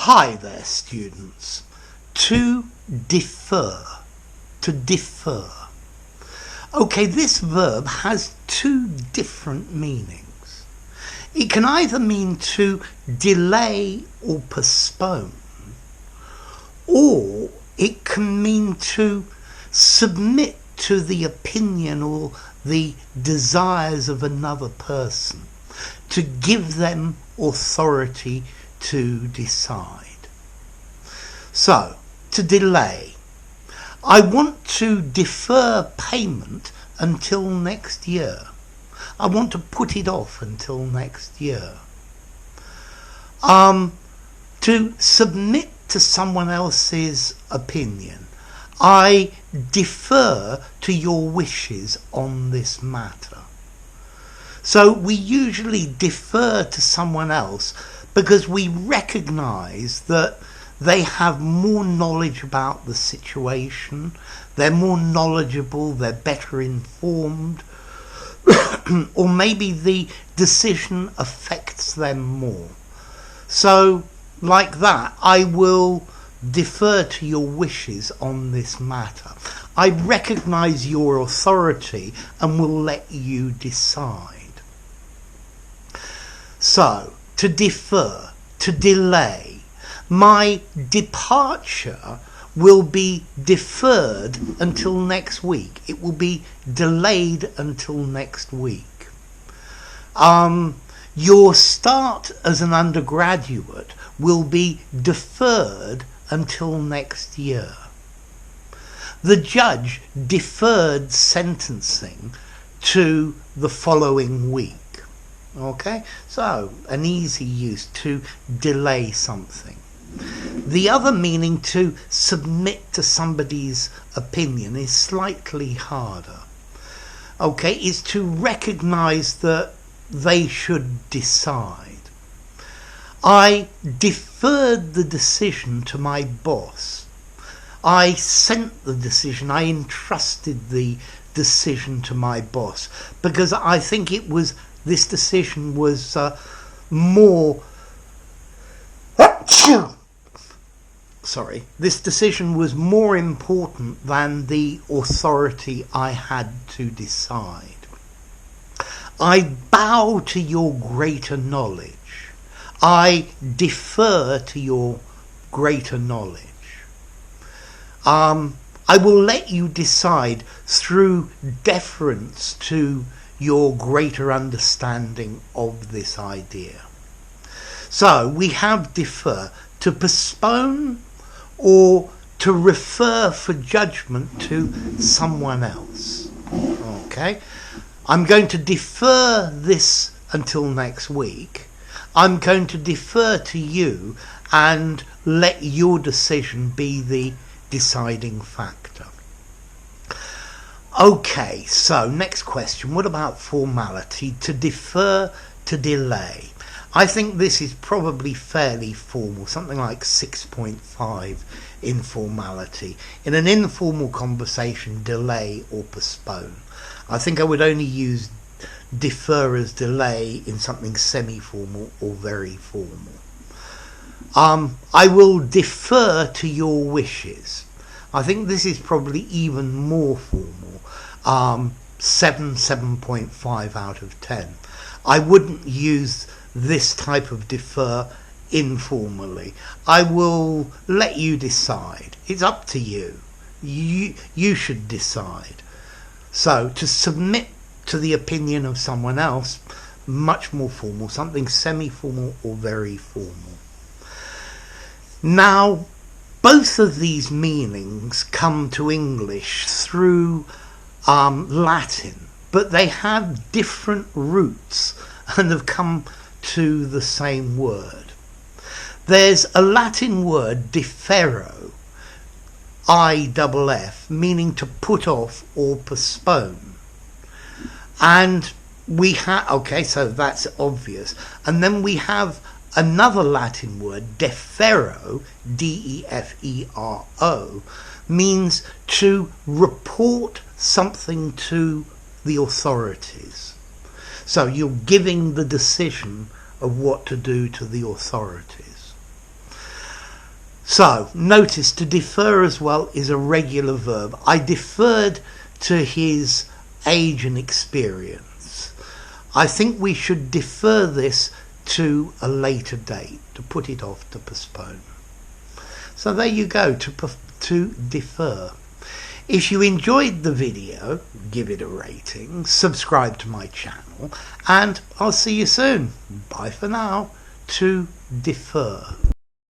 Hi there, students. To defer. To defer. Okay, this verb has two different meanings. It can either mean to delay or postpone, or it can mean to submit to the opinion or the desires of another person, to give them authority to decide. So, to delay. I want to defer payment until next year. I want to put it off until next year. To submit to someone else's opinion. I defer to your wishes on this matter. So we usually defer to someone else because we recognise that they have more knowledge about the situation, they're more knowledgeable, they're better informed, or maybe the decision affects them more. So, like that, I will defer to your wishes on this matter. I recognise your authority and will let you decide. So, to defer, to delay. My departure will be deferred until next week. It will be delayed until next week. Your start as an undergraduate will be deferred until next year. The judge deferred sentencing to the following week. Okay, so an easy use, to delay something. The other meaning, to submit to somebody's opinion, is slightly harder. Okay, it's to recognise that they should decide. I deferred the decision to my boss. I sent the decision, I entrusted the decision to my boss because I think this decision was this decision was more important than the authority I had to decide. I bow to your greater knowledge. I defer to your greater knowledge. I will let you decide through deference to your greater understanding of this idea. So we have defer, to postpone or to refer for judgment to someone else. Okay? I'm going to defer this until next week. I'm going to defer to you and let your decision be the deciding factor. Okay, so next question. What about formality? To defer, to delay. I think this is probably fairly formal, something like 6.5 in formality. In an informal conversation, delay or postpone. I think I would only use defer as delay in something semi-formal or very formal. I will defer to your wishes. I think this is probably even more formal. 7.5 out of 10. I wouldn't use this type of defer informally. I will let you decide. It's up to you. You should decide. So to submit to the opinion of someone else, much more formal, something semi-formal or very formal. Now, both of these meanings come to English through Latin, but they have different roots and have come to the same word. There's a Latin word, deferro, IFF, meaning to put off or postpone. And we have, okay, so that's obvious. And then we have another Latin word, defero, DEFERO, means to report something to the authorities. So you're giving the decision of what to do to the authorities. So, notice to defer as well is a regular verb. I deferred to his age and experience. I think we should defer this to a later date, to put it off, to postpone. So there you go, to defer. If you enjoyed the video, give it a rating, subscribe to my channel, and I'll see you soon. Bye for now. To defer.